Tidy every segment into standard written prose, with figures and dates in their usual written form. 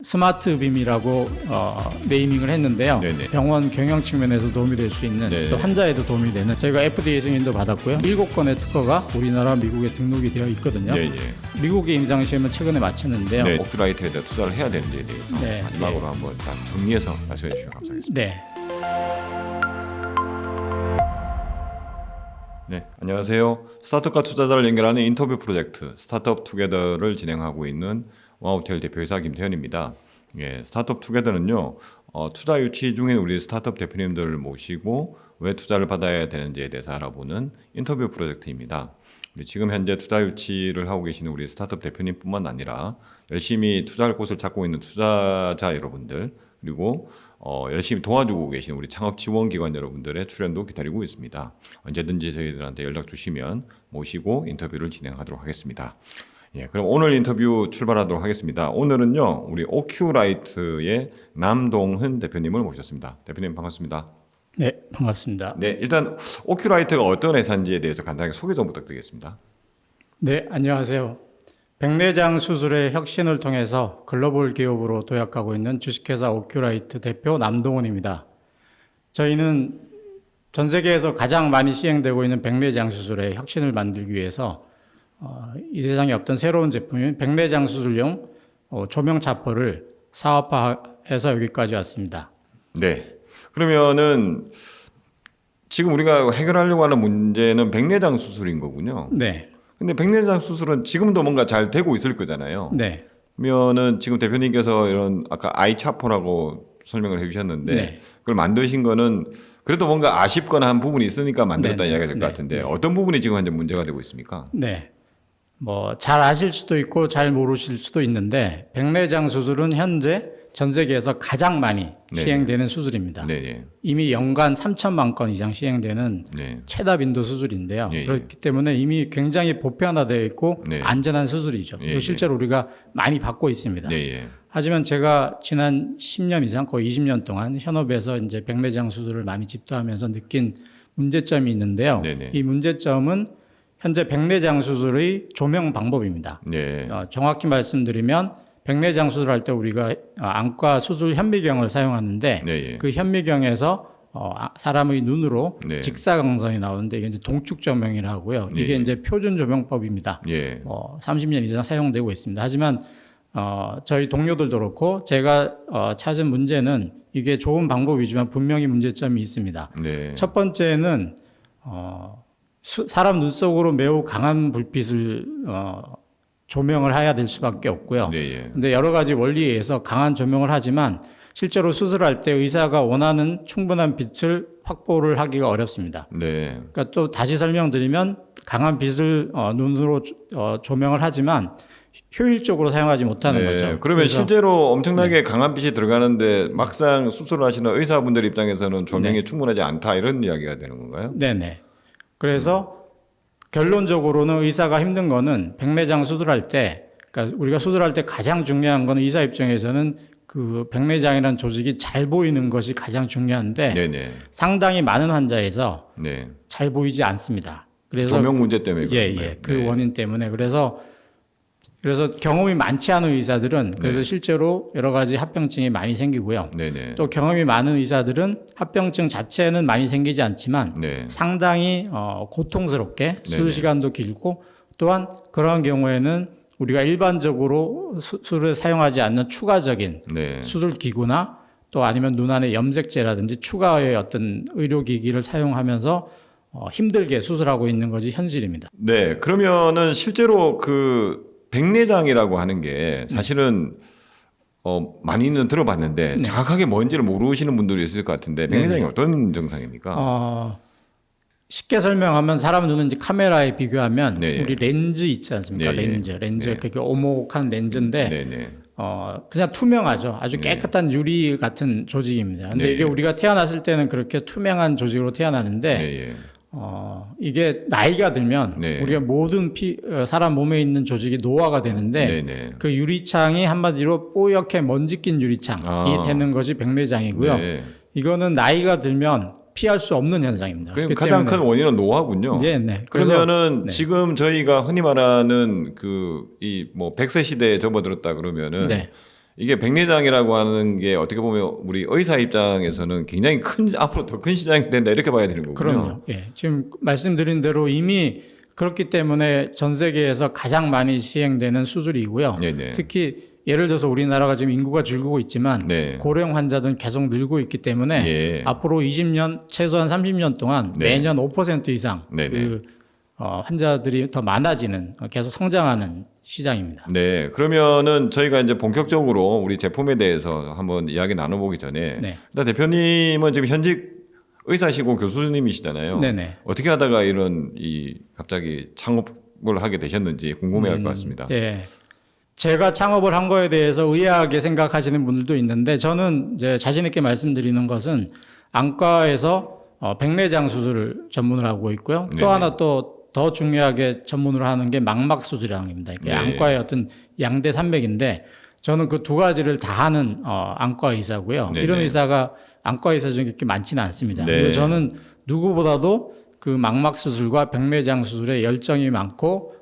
스마트빔이라고 네이밍을 했는데요. 네네. 병원 경영 측면에서 도움이 될 수 있는 네네. 또 환자에도 도움이 되는 저희가 FDA 승인도 받았고요. 7건의 특허가 우리나라 미국에 등록이 되어 있거든요. 네, 미국의 임상시험은 최근에 마쳤는데요. 네. 오큐라이트에 대해 투자를 해야 되는지에 대해서 네. 마지막으로 한번 딱 정리해서 말씀해 주시면 감사하겠습니다. 네. 네, 안녕하세요. 스타트업과 투자자를 연결하는 인터뷰 프로젝트 스타트업 투게더를 진행하고 있는 와우텔 대표이사 김태현입니다. 예, 스타트업 투게더는요, 투자 유치 중인 우리 스타트업 대표님들을 모시고 왜 투자를 받아야 되는지에 대해서 알아보는 인터뷰 프로젝트입니다. 지금 현재 투자 유치를 하고 계시는 우리 스타트업 대표님뿐만 아니라 열심히 투자할 곳을 찾고 있는 투자자 여러분들, 그리고 열심히 도와주고 계신 우리 창업 지원 기관 여러분들의 출연도 기다리고 있습니다. 언제든지 저희들한테 연락 주시면 모시고 인터뷰를 진행하도록 하겠습니다. 예, 그럼 오늘 인터뷰 출발하도록 하겠습니다. 오늘은요, 우리 오큐라이트의 남동흔 대표님을 모셨습니다. 대표님 반갑습니다. 네, 반갑습니다. 네, 일단 오큐라이트가 어떤 회사인지에 대해서 간단하게 소개 좀 부탁드리겠습니다. 네, 안녕하세요. 백내장 수술의 혁신을 통해서 글로벌 기업으로 도약하고 있는 주식회사 오큐라이트 대표 남동훈입니다. 저희는 전 세계에서 가장 많이 시행되고 있는 백내장 수술의 혁신을 만들기 위해서 이 세상에 없던 새로운 제품인 백내장 수술용 조명 차퍼를 사업화해서 여기까지 왔습니다. 네, 그러면은 지금 우리가 해결하려고 하는 문제는 백내장 수술인 거군요. 네. 근데 백내장 수술은 지금도 뭔가 잘 되고 있을 거잖아요. 네. 그러면은 지금 대표님께서 이런 아까 아이차퍼라고 설명을 해주셨는데 네. 그걸 만드신 거는 그래도 뭔가 아쉽거나 한 부분이 있으니까 만들었다 네. 이야기가 될 것 같은데 네. 어떤 부분이 지금 현재 문제가 되고 있습니까? 네. 잘 아실 수도 있고 잘 모르실 수도 있는데 백내장 수술은 현재 전 세계에서 가장 많이 네. 시행되는 수술입니다. 네, 이미 연간 3천만 건 이상 시행되는 네, 최다 빈도 수술인데요. 예, 예. 그렇기 때문에 이미 굉장히 보편화되어 있고 네. 안전한 수술이죠. 예, 또 실제로 우리가 많이 받고 있습니다. 네, 하지만 제가 지난 10년 이상 거의 20년 동안 현업에서 이제 백내장 수술을 많이 집도하면서 느낀 문제점이 있는데요. 네네. 이 문제점은 현재 백내장 수술의 조명 방법입니다. 네, 정확히 말씀드리면 백내장 수술할 때 우리가 안과 수술 현미경을 사용하는데 네, 그 현미경에서 사람의 눈으로 네. 직사광선이 나오는데 이게 이제 동축 조명이라고 하고요. 이게 예. 이제 표준 조명법입니다. 예, 30년 이상 사용되고 있습니다. 하지만 저희 동료들도 그렇고 제가 찾은 문제는 이게 좋은 방법이지만 분명히 문제점이 있습니다. 네, 첫 번째는 사람 눈 속으로 매우 강한 불빛을 조명을 해야 될 수밖에 없고요. 네, 근데 여러 가지 원리에 의해서 강한 조명을 하지만 실제로 수술할 때 의사가 원하는 충분한 빛을 확보를 하기가 어렵습니다. 네, 그러니까 또 다시 설명드리면 강한 빛을 눈으로 조명을 하지만 효율적으로 사용하지 못하는 거죠. 그러면 그래서 실제로 엄청나게 강한 빛이 들어가는데 막상 수술을 하시는 의사분들 입장에서는 조명이 충분하지 않다 이런 이야기가 되는 건가요? 네네. 그래서 결론적으로는 의사가 힘든 거는 백내장 수술할 때, 그러니까 우리가 수술할 때 가장 중요한 건 의사 입장에서는 그 백내장이라는 조직이 잘 보이는 것이 가장 중요한데 네, 상당히 많은 환자에서 네. 잘 보이지 않습니다. 그래서 조명 문제 때문에 그런 거예요? 그 네. 원인 때문에 그래서 경험이 많지 않은 의사들은 그래서 실제로 여러 가지 합병증이 많이 생기고요. 네네. 또 경험이 많은 의사들은 합병증 자체는 많이 생기지 않지만 네. 상당히 고통스럽게 수술 네네. 시간도 길고 또한 그러한 경우에는 우리가 일반적으로 수술에 사용하지 않는 추가적인 네. 수술 기구나 또 아니면 눈 안에 염색제라든지 추가의 어떤 의료기기를 사용하면서 힘들게 수술하고 있는 것이 현실입니다. 네. 그러면은 실제로 그 백내장이라고 하는 게 사실은 많이는 들어봤는데 네. 정확하게 뭔지를 모르시는 분들이 있을 것 같은데 백내장이 네네. 어떤 증상입니까? 쉽게 설명하면 사람 눈은 이제 카메라에 비교하면 네. 우리 렌즈 있지 않습니까? 네, 렌즈 네. 그렇게 오목한 렌즈인데 네네. 그냥 투명하죠. 아주 네. 깨끗한 유리 같은 조직입니다. 근데 네. 이게 우리가 태어났을 때는 그렇게 투명한 조직으로 태어나는데 네. 이게 나이가 들면 네. 우리가 모든 사람 몸에 있는 조직이 노화가 되는데 네네. 그 유리창이 한마디로 뽀얗게 먼지 낀 유리창이 되는 것이 백내장이고요. 네. 이거는 나이가 들면 피할 수 없는 현상입니다. 그럼 가장 큰 원인은 노화군요. 네. 그러면은 네. 지금 저희가 흔히 말하는 그 이 뭐 100세 시대에 접어들었다 그러면은 네. 이게 백내장이라고 하는 게 어떻게 보면 우리 의사 입장에서는 굉장히 앞으로 더 큰 시장이 된다 이렇게 봐야 되는 거군요. 그럼요. 예. 지금 말씀드린 대로 이미 그렇기 때문에 전 세계에서 가장 많이 시행되는 수술이고요. 네네. 특히 예를 들어서 우리나라가 지금 인구가 줄고 있지만 네. 고령 환자들은 계속 늘고 있기 때문에 예. 앞으로 20년 최소한 30년 동안 네. 매년 5% 이상 네네. 그 환자들이 더 많아지는 계속 성장하는 시장입니다. 네, 그러면은 저희가 이제 본격적으로 우리 제품에 대해서 한번 이야기 나눠보기 전에 네. 일단 대표님은 지금 현직 의사시고 교수님이시잖아요. 네네. 어떻게 하다가 이런 갑자기 창업을 하게 되셨는지 궁금해할 것 같습니다. 네. 제가 창업을 한 거에 대해서 의아하게 생각하시는 분들도 있는데 저는 이제 자신 있게 말씀드리는 것은 안과에서 백내장 수술을 전문을 하고 있고요. 또 네네. 하나 또 더 중요하게 전문으로 하는 게 망막 수술이라는 겁니다. 네. 안과의 어떤 양대 산맥인데 저는 그 두 가지를 다 하는 안과 의사고요. 네네. 이런 의사가 안과 의사 중에 그렇게 많지는 않습니다. 네. 그리고 저는 누구보다도 그 망막 수술과 백내장 수술에 열정이 많고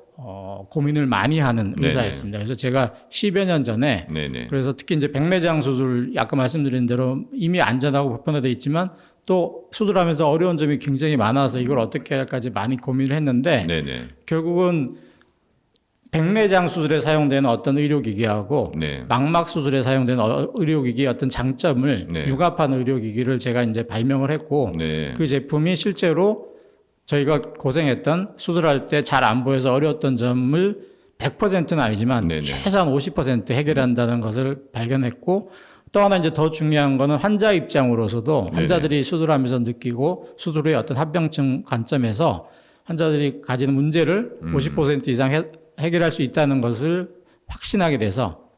고민을 많이 하는 네네. 의사였습니다. 그래서 제가 10여 년 전에 네네. 그래서 특히 이제 백내장 수술 아까 말씀드린 대로 이미 안전하고 보편화되어 있지만 또 수술하면서 어려운 점이 굉장히 많아서 이걸 어떻게 할까지 많이 고민을 했는데 네네. 결국은 백내장 수술에 사용되는 어떤 의료기기하고 네. 망막 수술에 사용되는 의료기기의 어떤 장점을 네. 융합하는 의료기기를 제가 이제 발명을 했고 네. 그 제품이 실제로 저희가 고생했던 수술할 때 잘 안 보여서 어려웠던 점을 100%는 아니지만 네네. 최소한 50% 해결한다는 것을 발견했고 또 하나 이제 더 중요한 거는 환자 입장으로서도 네네. 환자들이 수술하면서 느끼고 수술 후에 어떤 합병증 관점에서 환자들이 가지는 문제를 50% 이상 해결할 수 있다는 것을 확신하게 돼서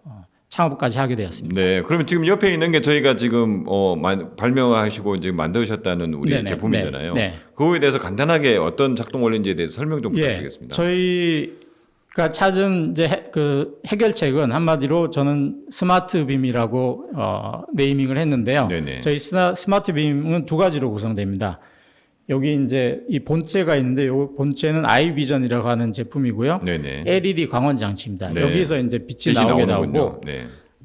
창업까지 하게 되었습니다. 네, 그러면 지금 옆에 있는 게 저희가 지금 발명하시고 이제 만드셨다는 우리 네네, 제품이잖아요. 네. 그거에 대해서 간단하게 어떤 작동 원리인지에 대해서 설명 좀 부탁드리겠습니다. 저희가 찾은 이제 그 해결책은 한마디로 저는 스마트 빔이라고 네이밍을 했는데요. 네네. 저희 스마트 빔은 두 가지로 구성됩니다. 여기 이제 이 본체가 있는데 이 본체는 아이비전이라고 하는 제품이고요. 네네. LED 광원 장치입니다. 네. 여기서 이제 빛이 나오게 나오는군요. 나오고 네.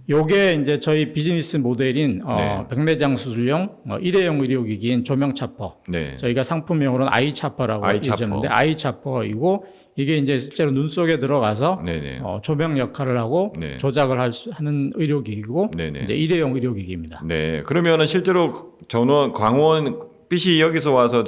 요게 이제 저희 비즈니스 모델인 네. 백내장 수술용 일회용 의료기기인 조명 차퍼. 네. 저희가 상품명으로는 아이차퍼라고 아이차퍼. 얘기했는데 아이차퍼이고 이게 이제 실제로 눈 속에 들어가서 네네. 조명 역할을 하고 네. 조작을 하는 의료기기고 네네. 이제 일회용 의료기기입니다. 네. 그러면은 실제로 광원 빛이 여기서 와서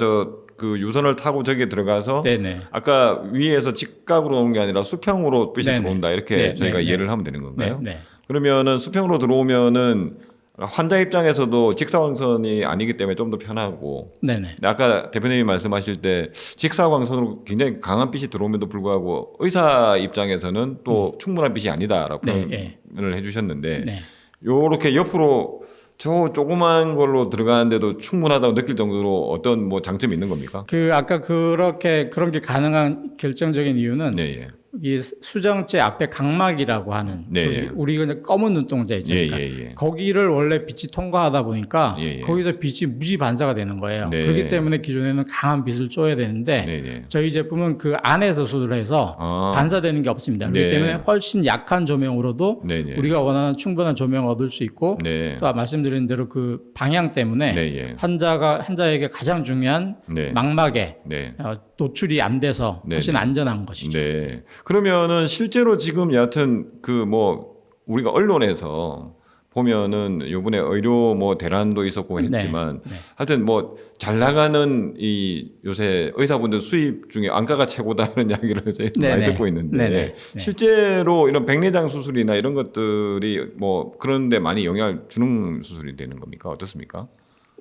그 유선을 타고 저기에 들어가서 네네. 아까 위에서 직각으로 오는 게 아니라 수평으로 빛이 네네. 들어온다 이렇게 네, 저희가 네, 이해를 하면 되는 건가요? 네. 그러면은 수평으로 들어오면은 환자 입장에서도 직사광선이 아니기 때문에 좀 더 편하고 네네. 아까 대표님이 말씀하실 때 직사광선으로 굉장히 강한 빛이 들어옴에도 불구하고 의사 입장에서는 또 충분한 빛이 아니다라고 네, 표현을 해주셨는데 네. 요렇게 옆으로 저 조그만 걸로 들어가는데도 충분하다고 느낄 정도로 어떤 뭐 장점이 있는 겁니까? 그 아까 그런 게 가능한 결정적인 이유는 네, 예. 이 수정체 앞에 각막이라고 하는 네. 조직, 우리 그냥 검은 눈동자 있잖아요. 예, 그러니까 예, 예. 거기를 원래 빛이 통과하다 보니까 예, 예. 거기서 빛이 무지 반사가 되는 거예요. 네. 그렇기 때문에 기존에는 강한 빛을 쬐야 되는데 네, 네. 저희 제품은 그 안에서 수술해서 아. 반사되는 게 없습니다. 그렇기 네. 때문에 훨씬 약한 조명으로도 네, 네. 우리가 원하는 충분한 조명을 얻을 수 있고 네. 또 말씀드린 대로 그 방향 때문에 네, 예. 환자에게 가장 중요한 네. 망막에 네. 노출이 안 돼서 네, 훨씬 네. 안전한 것이죠. 네. 그러면은 실제로 지금 여하튼 그 뭐 우리가 언론에서 보면은 요번에 의료 뭐 대란도 있었고 했지만 네. 하여튼 뭐 잘 나가는 이 요새 의사분들 수입 중에 안과가 최고다 이런 이야기를 저희 네, 많이 네. 듣고 있는데 네, 네. 실제로 이런 백내장 수술이나 이런 것들이 뭐 그런데 많이 영향을 주는 수술이 되는 겁니까? 어떻습니까?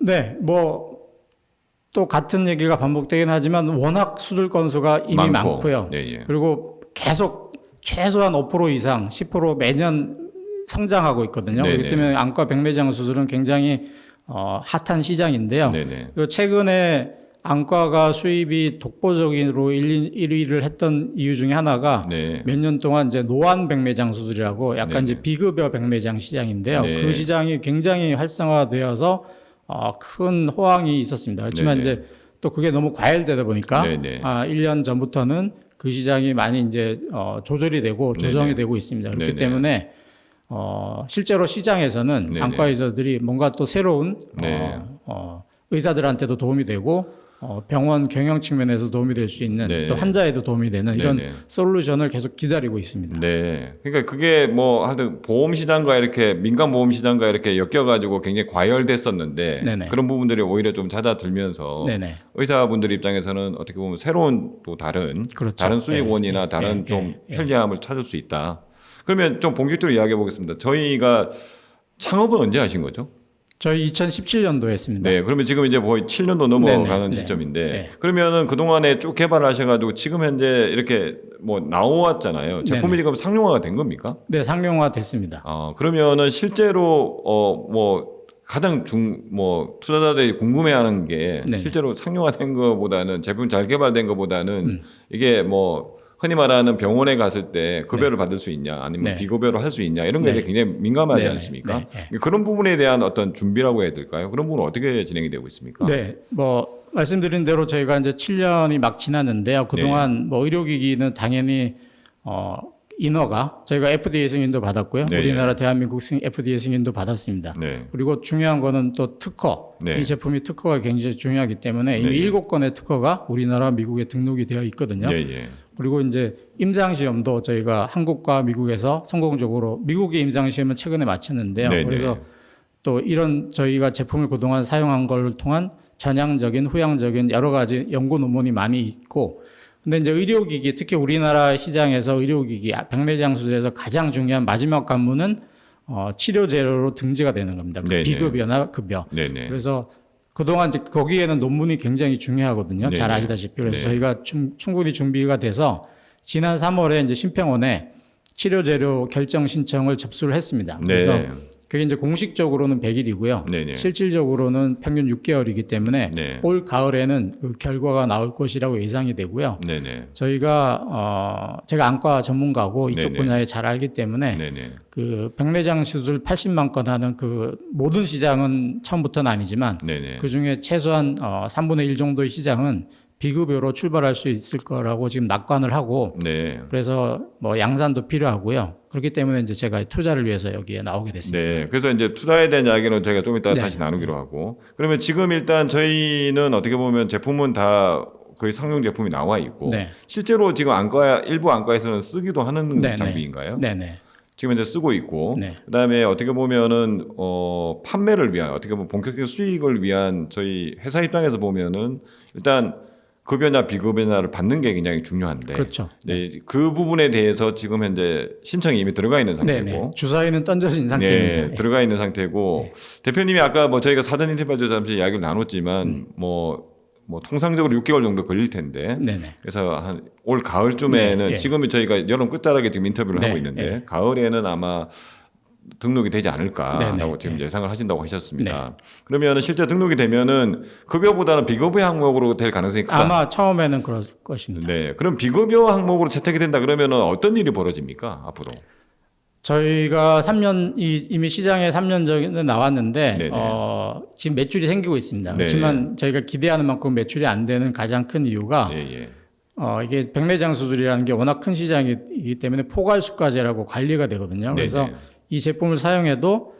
네, 뭐 또 같은 얘기가 반복되긴 하지만 워낙 수술 건수가 이미 많고. 많고요. 네, 예. 그리고 계속 최소한 5% 이상 10% 매년 성장하고 있거든요. 네네. 그렇기 때문에 안과 백내장 수술은 굉장히 핫한 시장인데요. 네네. 그리고 최근에 안과가 수입이 독보적으로 1위를 했던 이유 중에 하나가 네. 몇 년 동안 이제 노안 백내장 수술이라고 약간 네네. 이제 비급여 백내장 시장인데요. 네. 그 시장이 굉장히 활성화되어서 큰 호황이 있었습니다. 그렇지만 네네. 이제 또 그게 너무 과열되다 보니까 네네. 1년 전부터는 그 시장이 많이 이제 조절이 되고 조정이 네네. 되고 있습니다. 그렇기 네네. 때문에 실제로 시장에서는 네네. 안과 의사들이 뭔가 또 새로운 네. 의사들한테도 도움이 되고 병원 경영 측면에서 도움이 될 수 있는 네. 또 환자에도 도움이 되는 이런 네네. 솔루션을 계속 기다리고 있습니다. 네. 그러니까 그게 뭐 하여튼 보험 시장과 이렇게 민간 보험 시장과 이렇게 엮여가지고 굉장히 과열됐었는데 네네. 그런 부분들이 오히려 좀 잦아들면서 네네. 의사분들 입장에서는 어떻게 보면 새로운 또 다른 그렇죠. 수익원이나 예, 다른 예, 좀 예. 편리함을 찾을 수 있다. 그러면 좀 본격적으로 이야기해 보겠습니다. 저희가 창업은 언제 하신 거죠? 저희 2017년도에 했습니다. 네, 그러면 지금 이제 거의 7년도 넘어가는 네네. 시점인데, 네. 그러면은 그동안에 쭉 개발을 하셔가지고 지금 현재 이렇게 뭐 나왔잖아요. 제품이 네네. 지금 상용화가 된 겁니까? 네, 상용화 됐습니다. 그러면은 실제로 뭐 가장 뭐 투자자들이 궁금해하는 게 네네. 실제로 상용화된 거보다는 제품 잘 개발된 거보다는 이게 뭐 흔히 말하는 병원에 갔을 때 급여를 받을 수 있냐 아니면 네. 비급여를 할 수 있냐 이런 거에 네. 대해 굉장히 민감하지 네네. 않습니까? 네. 그런 부분에 대한 어떤 준비라고 해야 될까요? 그런 부분은 어떻게 진행이 되고 있습니까? 네, 뭐 말씀드린 대로 저희가 이제 7년이 막 지났는데요. 그동안 뭐 의료기기는 당연히 인허가 저희가 FDA 승인도 받았고요. 네, 우리나라 대한민국 FDA 승인도 받았습니다. 네. 그리고 중요한 거는 또 특허. 네. 이 제품이 특허가 굉장히 중요하기 때문에 이미 네. 7건의 특허가 우리나라 미국에 등록이 되어 있거든요. 예, 예. 그리고 이제 임상 시험도 저희가 한국과 미국에서 성공적으로 미국의 임상 시험은 최근에 마쳤는데요. 네, 그래서 네. 또 이런 저희가 제품을 그동안 사용한 걸 통한 전향적인 후향적인 여러 가지 연구 논문이 많이 있고, 근데 이제 의료기기 특히 우리나라 시장에서 의료기기 백내장 수술에서 가장 중요한 마지막 관문은 치료 재료로 등재가 되는 겁니다. 네네. 비급여나 급여. 네네. 그래서 그동안 이제 거기에는 논문이 굉장히 중요하거든요. 잘 네네. 아시다시피. 그래서 네. 저희가 충분히 준비가 돼서 지난 3월에 이제 심평원에 치료 재료 결정 신청을 접수를 했습니다. 그래서 네. 그게 이제 공식적으로는 100일이고요. 네네. 실질적으로는 평균 6개월이기 때문에 네. 올 가을에는 그 결과가 나올 것이라고 예상이 되고요. 네네. 저희가 제가 안과 전문가고 이쪽 네네. 분야에 잘 알기 때문에 네네. 그 백내장 수술 80만 건 하는 그 모든 시장은 처음부터는 아니지만 네네. 그 중에 최소한 3분의 1 정도의 시장은 비급여로 출발할 수 있을 거라고 지금 낙관을 하고 네. 그래서 뭐 양산도 필요하고요. 그렇기 때문에 이제 제가 투자를 위해서 여기에 나오게 됐습니다. 네. 그래서 이제 투자에 대한 이야기는 저희가 좀 이따 네. 다시 나누기로 하고. 그러면 지금 일단 저희는 어떻게 보면 제품은 다 거의 상용 제품이 나와 있고 네. 실제로 지금 일부 안과에서는 쓰기도 하는 네, 장비인가요? 네네. 지금 이제 쓰고 있고 네. 그다음에 어떻게 보면은 판매를 위한 어떻게 보면 본격적인 수익을 위한 저희 회사 입장에서 보면은 일단 급여나 비급여나를 받는 게 굉장히 중요한데 그렇죠. 네, 그 부분에 대해서 지금 현재 신청이 이미 들어가 있는 상태고 네네. 주사위는 던져진 상태입니다. 네, 들어가 있는 상태고 대표님이 아까 뭐 저희가 사전 인터뷰에서 잠시 이야기를 나눴지만 뭐 통상적으로 6개월 정도 걸릴 텐데 네네. 그래서 한 올 가을쯤에는 네, 예. 지금은 저희가 여름 끝자락에 지금 인터뷰를 네, 하고 있는데 예. 가을에는 아마 등록이 되지 않을까라고 네네, 지금 예. 예상을 하신다고 하셨습니다. 그러면 실제 등록이 되면은 급여보다는 비급여 항목으로 될 가능성이 크다. 아마 처음에는 그럴 것입니다. 네, 그럼 비급여 항목으로 채택이 된다 그러면은 어떤 일이 벌어집니까 앞으로? 저희가 이미 시장에 3년 전에 나왔는데 네네. 지금 매출이 생기고 있습니다. 네. 그렇지만 저희가 기대하는 만큼 매출이 안 되는 가장 큰 이유가 예, 예. 이게 백내장 수술이라는 게 워낙 큰 시장이기 때문에 포괄수가제라고 관리가 되거든요. 그래서 네네. 이 제품을 사용해도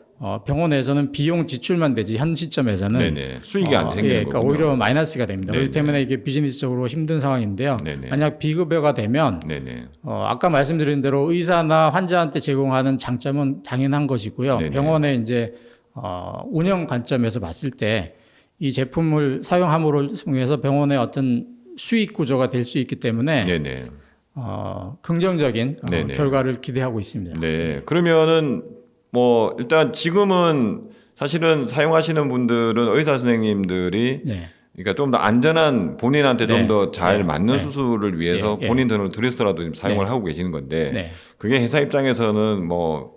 병원에서는 비용 지출만 되지 현 시점에서는 네네. 수익이 안 생기는 그러니까 거군요. 오히려 마이너스가 됩니다. 네네. 그렇기 때문에 이게 비즈니스적으로 힘든 상황인데요. 네네. 만약 비급여가 되면 네네. 아까 말씀드린 대로 의사나 환자한테 제공하는 장점은 당연한 것이고요. 네네. 병원의 이제 운영 관점에서 봤을 때 이 제품을 사용함으로 통해서 병원의 어떤 수익 구조가 될 수 있기 때문에 네네. 긍정적인 네네. 결과를 기대하고 있습니다. 네. 그러면은 뭐 일단 지금은 사실은 사용하시는 분들은 의사 선생님들이 네. 그러니까 좀 더 안전한 본인한테 좀 네. 더 잘 네. 맞는 네. 수술을 위해서 예. 본인 돈을 들여서라도 지금 사용을 네. 하고 계시는 건데 네. 그게 회사 입장에서는 뭐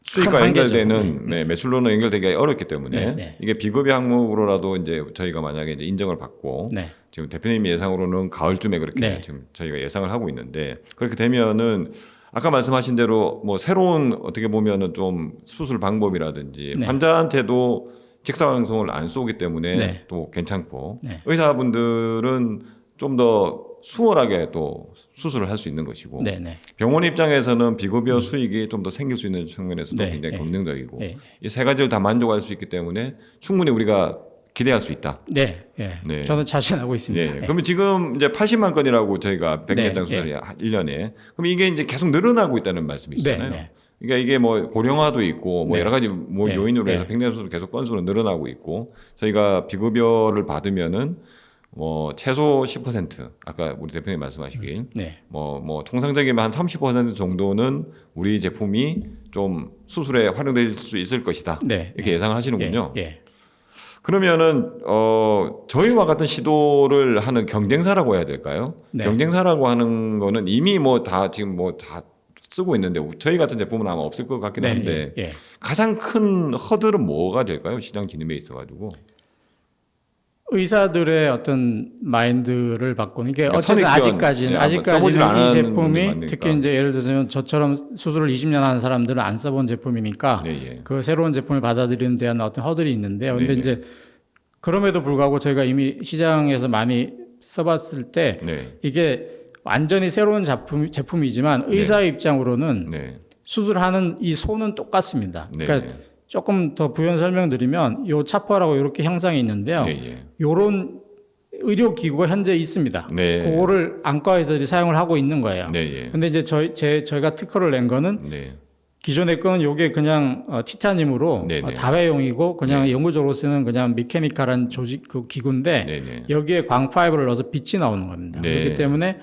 수익과 큰 한계죠. 연결되는 매출로는 연결되기 어렵기 때문에 네. 네. 이게 비급여 항목으로라도 이제 저희가 만약에 이제 인정을 받고 네. 지금 대표님 예상으로는 가을쯤에 그렇게 네. 지금 저희가 예상을 하고 있는데 그렇게 되면은 아까 말씀하신 대로 뭐 새로운 어떻게 보면은 좀 수술 방법이라든지 네. 환자한테도 직사광송을 안 쏘기 때문에 네. 또 괜찮고 네. 의사분들은 좀 더 수월하게 또 수술을 할 수 있는 것이고 네네. 병원 입장에서는 비급여 수익이 좀 더 생길 수 있는 측면에서도 네, 굉장히 네. 긍정적이고 네. 이 세 가지를 다 만족할 수 있기 때문에 충분히 우리가 기대할 수 있다. 네, 예. 네. 저는 자신하고 있습니다. 예. 그러면 지금 이제 80만 건이라고 저희가 백내장 네, 수술이 1년에 그럼 이게 이제 계속 늘어나고 있다는 말씀이시잖아요. 네, 네. 그러니까 이게 뭐 고령화도 있고 뭐 네. 여러 가지 뭐 네, 요인으로 해서 네. 백내장 수술 계속 건수는 늘어나고 있고 저희가 비급여를 받으면은 뭐 최소 10% 아까 우리 대표님 말씀하시길 네. 뭐 통상적이면 한 30% 정도는 우리 제품이 좀 수술에 활용될 수 있을 것이다. 네. 이렇게 예상을 하시는군요. 예. 예. 그러면은 저희와 같은 시도를 하는 경쟁사라고 해야 될까요? 네. 경쟁사라고 하는 거는 이미 뭐 다 지금 뭐 다 쓰고 있는데 저희 같은 제품은 아마 없을 것 같긴 네, 한데 예. 예. 가장 큰 허들은 뭐가 될까요? 시장 진입에 있어가지고 의사들의 어떤 마인드를 바꾸는 게 그러니까 어쨌든 선입견, 예, 써보질 아직까지는 이 않은 분들이 제품이 많으니까. 특히 이제 예를 들면 저처럼 수술을 20년 하는 사람들은 안 써본 제품이니까 네, 예. 그 새로운 제품을 받아들이는 데 대한 어떤 허들이 있는데요. 근데 네, 이제 그럼에도 불구하고 저희가 이미 시장에서 많이 써봤을 때 네, 이게 완전히 새로운 제품이지만 의사 입장으로는 네, 수술하는 이 손은 똑같습니다. 네, 그러니까 조금 더 부연 설명드리면 요 차퍼라고 이렇게 형상이 있는데요. 네, 예. 요런 의료 기구가 현재 있습니다. 네. 그거를 안과의사들이 사용을 하고 있는 거예요. 네, 예. 근데 이제 저희가 특허를 낸 거는 네, 기존의 거는 요게 그냥 티타늄으로 네, 네. 다회용이고 그냥 연구적으로 쓰는 그냥 메케니컬한 조직 그 기구인데 네, 네. 여기에 광 파이브를 넣어서 빛이 나오는 겁니다. 네. 그렇기 때문에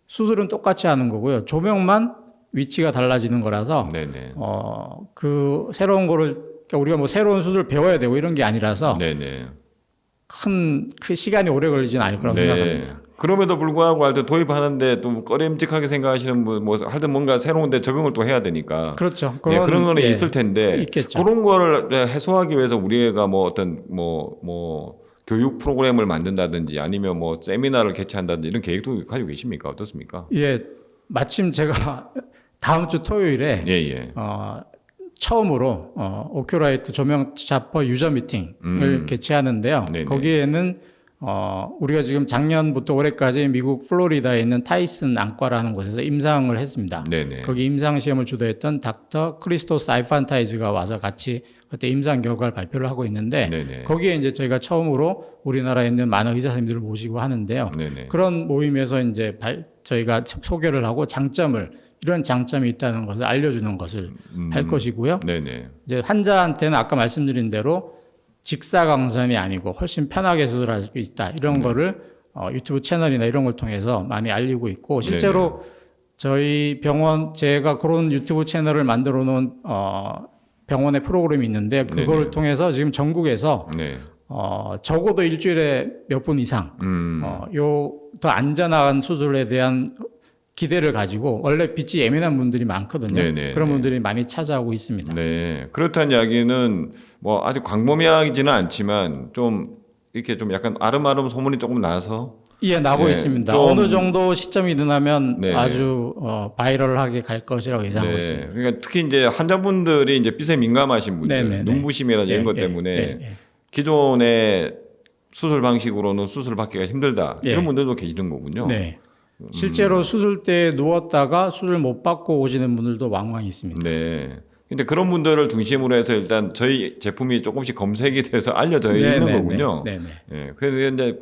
수술은 똑같이 하는 거고요. 조명만 위치가 달라지는 거라서 네, 네. 그 새로운 거를 그러니까 우리가 뭐 새로운 수술을 배워야 되고 이런 게 아니라서 네, 네. 큰 시간이 오래 걸리지는 않을 거라고 생각합니다. 그럼에도 불구하고 할 때 도입하는데 또 꺼림직하게 생각하시는 분, 뭐 하여튼 뭔가 새로운데 적응을 또 해야 되니까. 그렇죠. 네, 그런 거는 있을 텐데 있겠죠. 그런 거를 해소하기 위해서 우리가 뭐 어떤 뭐 교육 프로그램을 만든다든지 아니면 뭐 세미나를 개최한다든지 이런 계획도 가지고 계십니까? 어떻습니까? 예, 마침 제가 다음 주 토요일에 예, 예. 처음으로 오큐라이트 조명 차퍼 유저 미팅을 개최하는데요. 네네. 거기에는 우리가 지금 작년부터 올해까지 미국 플로리다에 있는 타이슨 안과라는 곳에서 임상을 했습니다. 네네. 거기 임상 시험을 주도했던 닥터 크리스토스 아이판타이즈가 와서 같이 그때 임상 결과를 발표를 하고 있는데 네네. 거기에 이제 저희가 처음으로 우리나라에 있는 많은 의사 선생님들을 모시고 하는데요. 네네. 그런 모임에서 이제 저희가 소개를 하고 이런 장점이 있다는 것을 알려주는 것을 할 것이고요. 네네. 이제 환자한테는 아까 말씀드린 대로 직사광선이 아니고 훨씬 편하게 수술할 수 있다. 이런 거를 유튜브 채널이나 이런 걸 통해서 많이 알리고 있고 실제로 저희 병원 제가 그런 유튜브 채널을 만들어 놓은 병원의 프로그램이 있는데 그걸 네네. 통해서 지금 전국에서 네. 적어도 일주일에 몇 분 이상 요 더 안전한 수술에 대한 기대를 가지고 원래 빛이 예민한 분들이 많거든요. 네네. 그런 네. 분들이 많이 찾아오고 있습니다. 네. 그렇다는 이야기는 뭐 아주 광범위하지는 않지만 좀 이렇게 좀 약간 아름아름 소문이 조금 나서 예, 나고 네, 있습니다. 좀- 어느 정도 시점이 지나면 네네. 아주 바이럴하게 갈 것이라고 예상하고 있습니다. 그러니까 특히 이제 환자분들이 이제 빛에 민감하신 분들, 네네네. 눈부심이라든지 이런 것 때문에 기존의 수술 방식으로는 수술 받기가 힘들다 예. 이런 분들도 계시는 거군요. 네. 실제로 수술대에 누웠다가 수술 못 받고 오시는 분들도 왕왕 있습니다. 네. 근데 그런 분들을 중심으로 해서 일단 저희 제품이 조금씩 검색이 돼서 알려져 있는 네네네. 거군요. 네네. 예. 그래서 이제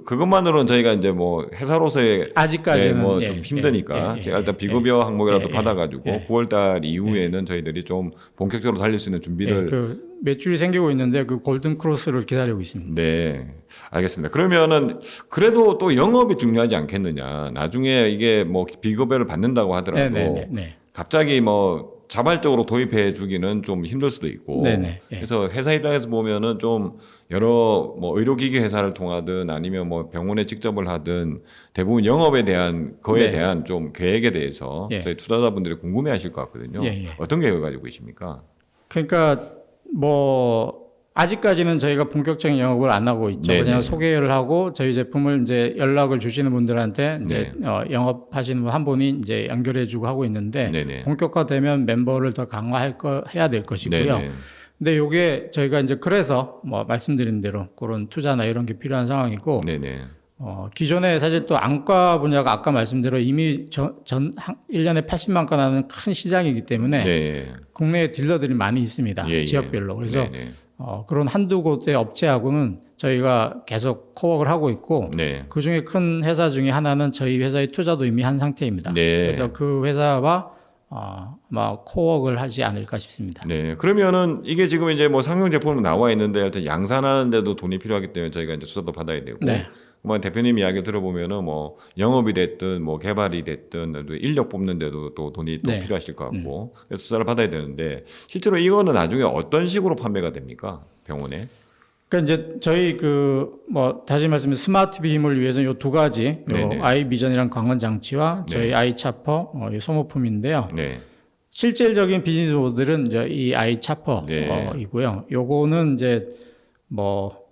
그것만으로는 저희가 이제 뭐 회사로서의 아직까지는 뭐 좀 힘드니까 제가 일단 비급여 항목이라도 받아가지고 9월달 이후에는 저희들이 좀 본격적으로 달릴 수 있는 준비를 그 매출이 생기고 있는데 그 골든 크로스를 기다리고 있습니다. 네, 알겠습니다. 그러면은 그래도 또 영업이 중요하지 않겠느냐. 나중에 이게 뭐 비급여를 받는다고 하더라도 네네네. 갑자기 뭐 자발적으로 도입해 주기는 좀 힘들 수도 있고. 네네. 예. 그래서 회사 입장에서 보면은 좀 여러 뭐 의료기기 회사를 통하든 아니면 뭐 병원에 직접을 하든 대부분 영업에 대한 거에 네. 대한 좀 계획에 대해서 예. 저희 투자자분들이 궁금해하실 것 같거든요. 예, 예. 어떤 계획을 가지고 계십니까? 그러니까 뭐 아직까지는 저희가 본격적인 영업을 안 하고 있죠. 네네. 그냥 소개를 하고 저희 제품을 이제 연락을 주시는 분들한테 이제 네. 영업하시는 분 한 분이 이제 연결해주고 하고 있는데 네네. 본격화되면 멤버를 더 해야 될 것이고요. 네네. 근데 요게 저희가 이제 그래서 뭐 말씀드린 대로 그런 투자나 이런 게 필요한 상황이고 네네. 기존에 사실 또 안과 분야가 아까 말씀대로 이미 1년에 80만 건 하는 큰 시장이기 때문에 네. 국내에 딜러들이 많이 있습니다. 예, 예. 지역별로. 그래서 네. 그런 한두 곳의 업체하고는 저희가 계속 코워크를 하고 있고 네. 그중에 큰 회사 중에 하나는 저희 회사의 투자도 이미 한 상태입니다. 네. 그래서 그 회사와 아마 코워크를 하지 않을까 싶습니다. 네. 그러면은 이게 지금 이제 뭐 상용 제품으로 나와 있는데 하여튼 양산하는데도 돈이 필요하기 때문에 저희가 이제 수사도 받아야 되고. 네. 뭐 대표님 이야기 들어보면은 뭐 영업이 됐든 뭐 개발이 됐든 또 인력 뽑는데도 또 돈이 또 네. 필요하실 것 같고 그래서 수사를 받아야 되는데 실제로 이거는 나중에 어떤 식으로 판매가 됩니까 병원에? 그러니까 이제 저희 뭐 다시 말씀드리면 스마트 빔을 위해서 요 두 가지 요 네네. 아이 비전이란 광원 장치와 저희 네. 아이 차퍼 이 소모품인데요. 네. 실질적인 비즈니스 모델은 이제 이 아이 차퍼 네. 이고요. 요거는 이제 뭐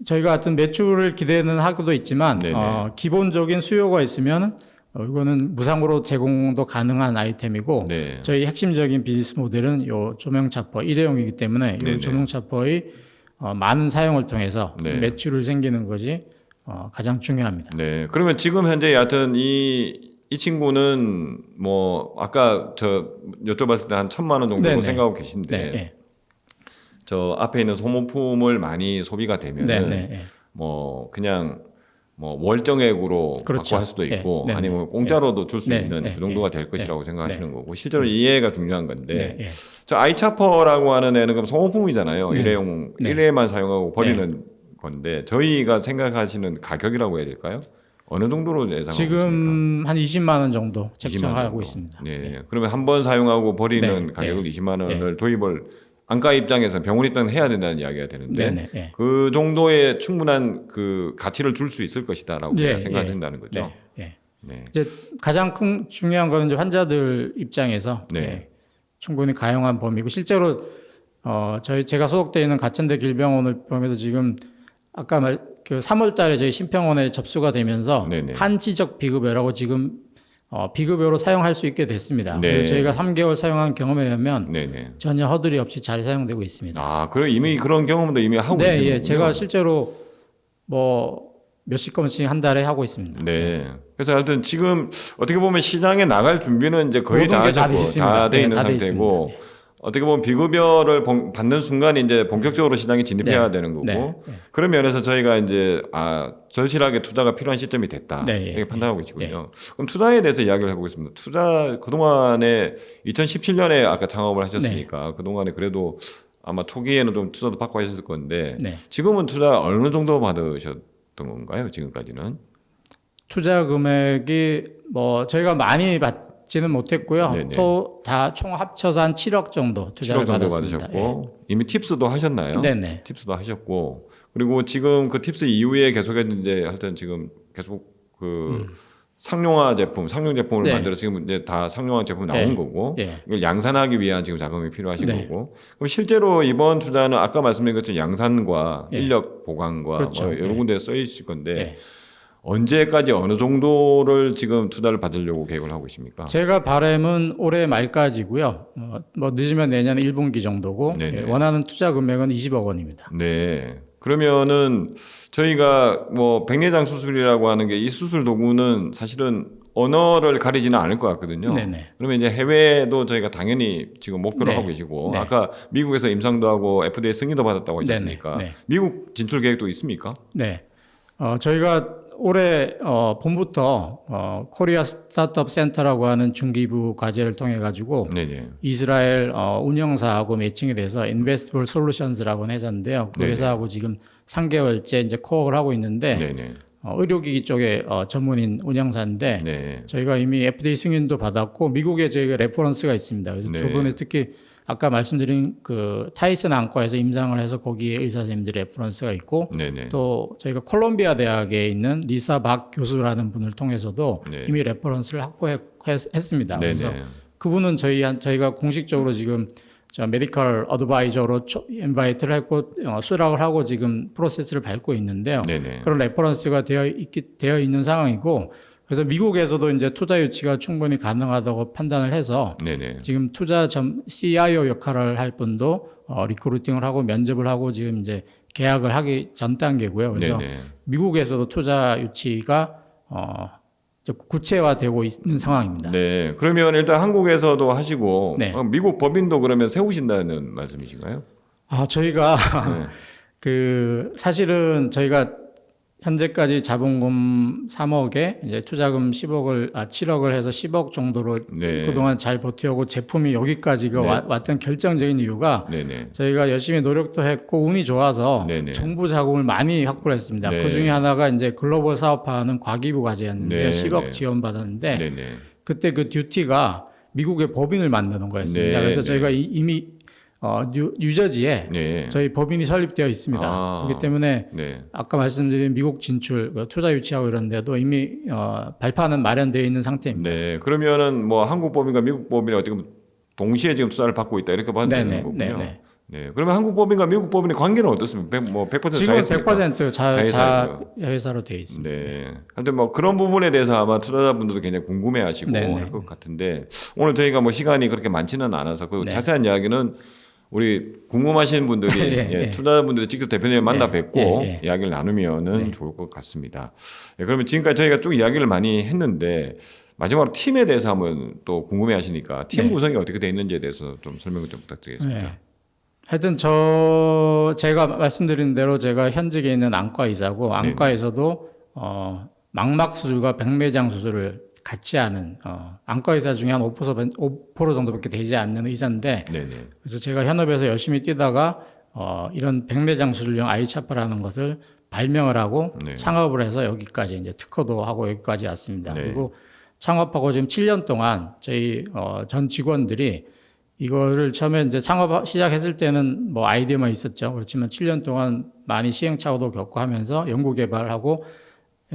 저희가 하여튼 매출을 기대는 하고도 있지만 네네. 기본적인 수요가 있으면 이거는 무상으로 제공도 가능한 아이템이고 네. 저희 핵심적인 비즈니스 모델은 요 조명 차퍼 일회용이기 때문에 네네. 이 조명 차퍼의 많은 사용을 통해서 네. 매출을 생기는 것이 가장 중요합니다. 네. 그러면 지금 현재 여하튼 이 친구는 뭐 아까 저 여쭤봤을 때 한 1,000만 원 정도로 네네. 생각하고 계신데 네, 저 앞에 있는 소모품을 많이 소비가 네, 되면은 네, 네. 뭐 그냥 뭐 월정액으로 그렇죠. 받고 할 수도 있고 네, 네, 아니면 공짜로도 줄 수 네, 있는 네, 그 정도가 네, 될 것이라고 네, 생각하시는 거고 실제로 이해가 중요한 건데 네, 네. 저 아이차퍼라고 하는 애는 그럼 소모품이잖아요. 네. 일회용 네. 일회만 사용하고 버리는 건데 저희가 생각하시는 가격이라고 해야 될까요? 어느 정도로 예상하고 있습니까? 지금 한 20만 원 정도 20만 원 책정하고 정도. 있습니다. 네. 그러면 한 번 사용하고 버리는 네, 가격을 네. 20만 원을 도입을 안과 입장에서 병원 입장에서 해야 된다는 이야기가 되는데 네, 네. 그 정도의 충분한 그 가치를 줄 수 있을 것이다라고 네, 생각하신다는 거죠. 네, 네. 네. 이제 가장 중요한 거는 이제 환자들 입장에서 네. 충분히 가용한 범위고 실제로 제가 소속되어 있는 가천대 길병원을 포함해서 지금 아까 그 3월달에 저희 심평원에 접수가 되면서 네네. 한시적 비급여라고 지금 비급여로 사용할 수 있게 됐습니다. 네. 그래서 저희가 3개월 사용한 경험에 의하면 네네. 전혀 허들이 없이 잘 사용되고 있습니다. 아, 그럼 이미 그런 경험도 이미 하고 네, 계시는군요. 예, 제가 실제로 뭐 몇십 건씩 한 달에 하고 있습니다. 네. 그래서 하여튼 지금 어떻게 보면 시장에 나갈 준비는 이제 거의 모든 다 게다 하셨고 돼 있습니다. 다 돼 네, 있는 다돼 상태고 어떻게 보면 비급여를 받는 순간 이제 본격적으로 시장에 진입해야 네. 되는 거고 네. 그런 면에서 저희가 이제 절실하게 투자가 필요한 시점이 됐다 네, 예. 이렇게 판단하고 계시군요. 그럼 투자에 대해서 이야기를 해보겠습니다. 투자 그동안에 2017년에 아까 창업을 하셨으니까 그동안에 그래도 아마 초기에는 좀 투자도 받고 하셨을 건데 네. 지금은 투자 어느 정도 받으셨던 건가요? 지금까지는? 투자 금액이 뭐 저희가 많이 받지는 못했고요. 네네. 또 다 총 합쳐서 한 7억 정도 투자를 7억 정도 받았습니다. 받으셨고 이미 팁스도 하셨나요? 네네. 팁스도 하셨고 그리고 지금 그 팁스 이후에 계속해서 이제 하여튼 지금 계속 그 상용화 제품, 상용 제품을 네. 만들어 지금 이제 다 상용화 제품이 나온 네. 거고 예. 이걸 양산하기 위한 지금 자금이 필요하신 네. 거고 그럼 실제로 이번 투자는 아까 말씀드린 것처럼 양산과 예. 인력 보강과 그렇죠. 뭐 여러 예. 군데에 써 있을 건데 예. 언제까지 어느 정도를 지금 투자를 받으려고 계획을 하고 있습니까? 제가 바람은 올해 말까지고요. 뭐 늦으면 내년 1분기 정도고 네네. 원하는 투자 금액은 20억 원입니다. 네. 그러면은 저희가 뭐 백내장 수술이라고 하는 게 이 수술 도구는 사실은 언어를 가리지는 않을 것 같거든요. 네네. 그러면 이제 해외도 저희가 당연히 지금 목표로 네. 하고 계시고 네. 아까 미국에서 임상도 하고 FDA 승인도 받았다고 하셨으니까 네네. 네. 미국 진출 계획도 있습니까? 네. 저희가 올해 봄부터 코리아 스타트업 센터라고 하는 중기부 과제를 통해 가지고 네네. 이스라엘 운영사하고 매칭이 돼서 인베스티블 솔루션스라고 하는 회사인데요. 그 네네. 회사하고 지금 3개월째 이제 코어를 하고 있는데 네네. 의료기기 쪽에 전문인 운영사인데 네. 저희가 이미 FDA 승인도 받았고 미국에 저희가 레퍼런스가 있습니다. 그래서 네. 두 분의 특히 아까 말씀드린 그 타이슨 안과에서 임상을 해서 거기에 의사 선생님들 레퍼런스가 있고 네네. 또 저희가 콜롬비아 대학에 있는 리사 박 교수라는 분을 통해서도 네. 이미 레퍼런스를 확보했습니다. 그래서 네네. 그분은 저희가 공식적으로 지금 메디컬 어드바이저로 인바이트를 했고 수락을 하고 지금 프로세스를 밟고 있는데요. 네네. 그런 레퍼런스가 되어 있는 상황이고 그래서 미국에서도 이제 투자 유치가 충분히 가능하다고 판단을 해서 네네. 지금 CIO 역할을 할 분도 리크루팅을 하고 면접을 하고 지금 이제 계약을 하기 전 단계고요. 그래서 네네. 미국에서도 투자 유치가 이제 구체화되고 있는 상황입니다. 네. 그러면 일단 한국에서도 하시고 네. 미국 법인도 그러면 세우신다는 말씀이신가요? 저희가 네. 사실은 저희가 현재까지 자본금 3억에 이제 투자금 7억을 해서 10억 정도로 네. 그동안 잘 버텨오고 제품이 여기까지가 네. 왔던 결정적인 이유가 네네. 저희가 열심히 노력도 했고 운이 좋아서 네네. 정부 자금을 많이 확보를 했습니다. 네. 그 중에 하나가 이제 글로벌 사업화하는 과기부 과제였는데요. 네. 10억 네. 지원받았는데 네네. 그때 그 듀티가 미국의 법인을 만드는 거였습니다. 네. 그래서 네. 저희가 이미 뉴저지에 네. 저희 법인이 설립되어 있습니다. 그렇기 때문에 네. 아까 말씀드린 미국 진출, 투자 유치하고 이런 데도 이미 발판은 마련되어 있는 상태입니다. 네. 그러면은 뭐 한국 법인과 미국 법인이 어떻게 보면 동시에 지금 투자를 받고 있다 이렇게 봐도 되는 거군요. 네네. 네. 그러면 한국 법인과 미국 법인의 관계는 어떻습니까? 100% 지금 자회사입니까? 100% 자회사고요. 자회사로 되어 있습니다. 네. 하여튼 뭐 그런 부분에 대해서 아마 투자자분들도 굉장히 궁금해하시고 네네. 할 것 같은데 오늘 저희가 뭐 시간이 그렇게 많지는 않아서 그 네. 자세한 이야기는 우리 궁금하시는 분들이 예, 예, 예. 투자자분들이 직접 대표님을 만나 뵙고 예. 이야기를 나누면은 네. 좋을 것 같습니다. 예, 그러면 지금까지 저희가 쭉 이야기를 많이 했는데 마지막으로 팀에 대해서 한번 또 궁금해하시니까 팀 네. 구성이 어떻게 돼 있는지에 대해서 좀 설명을 좀 부탁드리겠습니다. 네. 하여튼 제가 말씀드린 대로 제가 현직에 있는 안과 의사고 안과에서도 망막 수술과 백내장 수술을 같이 하는 안과 의사 중에 한 5% 정도밖에 되지 않는 의사인데 네네. 그래서 제가 현업에서 열심히 뛰다가 이런 백내장 수술용 아이차파라는 것을 발명을 하고 네. 창업을 해서 여기까지 이제 특허도 하고 여기까지 왔습니다. 네. 그리고 창업하고 지금 7년 동안 저희 전 직원들이 이거를 처음에 이제 창업 시작했을 때는 뭐 아이디어만 있었죠. 그렇지만 7년 동안 많이 시행착오도 겪고 하면서 연구 개발하고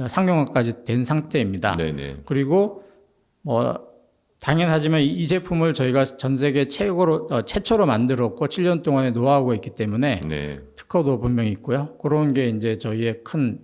상용화까지 된 상태입니다. 네네. 그리고 뭐 당연하지만 이 제품을 저희가 전 세계 최초로 만들었고 7년 동안의 노하우가 있기 때문에 네. 특허도 분명히 있고요. 그런 게 이제 저희의 큰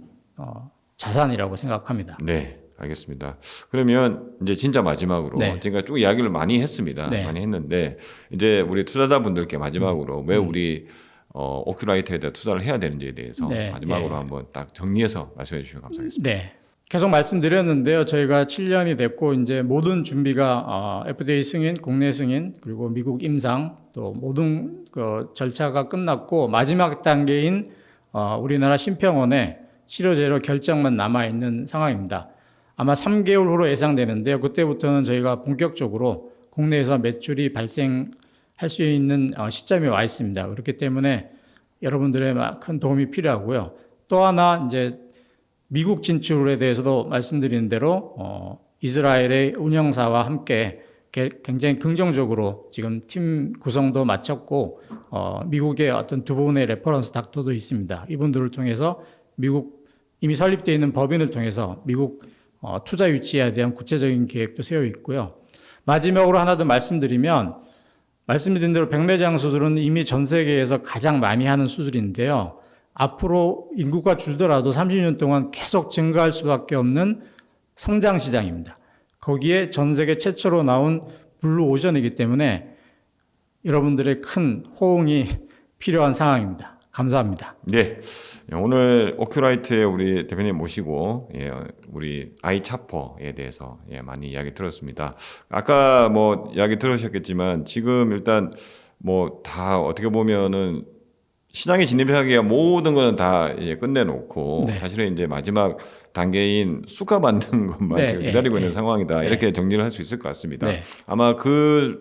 자산이라고 생각합니다. 네, 알겠습니다. 그러면 이제 진짜 마지막으로 네. 제가 쭉 이야기를 많이 했습니다. 네. 많이 했는데 이제 우리 투자자분들께 마지막으로 왜 우리 오큐라이트에 대해 투자를 해야 되는지에 대해서 네. 마지막으로 예. 한번 딱 정리해서 말씀해 주시면 감사하겠습니다. 네. 계속 말씀드렸는데요. 저희가 7년이 됐고 이제 모든 준비가 FDA 승인, 국내 승인, 그리고 미국 임상 또 모든 그 절차가 끝났고 마지막 단계인 우리나라 심평원의 치료제로 결정만 남아 있는 상황입니다. 아마 3개월 후로 예상되는데요. 그때부터는 저희가 본격적으로 국내에서 매출이 발생할 수 있는 시점이 와 있습니다. 그렇기 때문에 여러분들의 큰 도움이 필요하고요. 또 하나 이제 미국 진출에 대해서도 말씀드린 대로 이스라엘의 운영사와 함께 굉장히 긍정적으로 지금 팀 구성도 마쳤고 미국의 어떤 두 분의 레퍼런스 닥터도 있습니다. 이분들을 통해서 미국 이미 설립되어 있는 법인을 통해서 미국 투자 유치에 대한 구체적인 계획도 세워 있고요. 마지막으로 하나 더 말씀드리면 말씀드린 대로 백내장 수술은 이미 전 세계에서 가장 많이 하는 수술인데요. 앞으로 인구가 줄더라도 30년 동안 계속 증가할 수밖에 없는 성장 시장입니다. 거기에 전 세계 최초로 나온 블루 오션이기 때문에 여러분들의 큰 호응이 필요한 상황입니다. 감사합니다. 네, 오늘 오큐라이트의 우리 대표님 모시고 우리 아이차퍼에 대해서 많이 이야기 들었습니다. 아까 뭐 이야기 들으셨겠지만 지금 일단 뭐 다 어떻게 보면은 시장에 진입하기가 모든 거는 다 끝내놓고 네. 사실은 이제 마지막 단계인 수가 만드는 것만 네, 지금 기다리고 네, 있는 상황이다. 네. 이렇게 정리를 할 수 있을 것 같습니다. 네. 아마 그를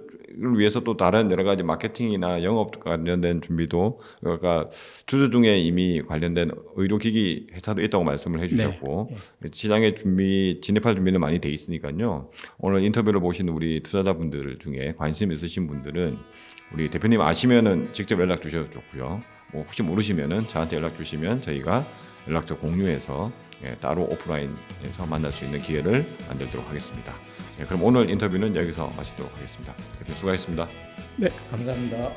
위해서 또 다른 여러 가지 마케팅이나 영업 관련된 준비도 그러니까 주주 중에 이미 관련된 의료기기 회사도 있다고 말씀을 해주셨고 시장에 진입할 준비는 많이 돼 있으니까요. 오늘 인터뷰를 보신 우리 투자자분들 중에 관심 있으신 분들은 우리 대표님 아시면은 직접 연락 주셔도 좋고요. 뭐 혹시 모르시면은 저한테 연락 주시면 저희가 연락처 공유해서 따로 오프라인에서 만날 수 있는 기회를 만들도록 하겠습니다. 그럼 오늘 인터뷰는 여기서 마치도록 하겠습니다. 대표님 수고하셨습니다. 네, 감사합니다.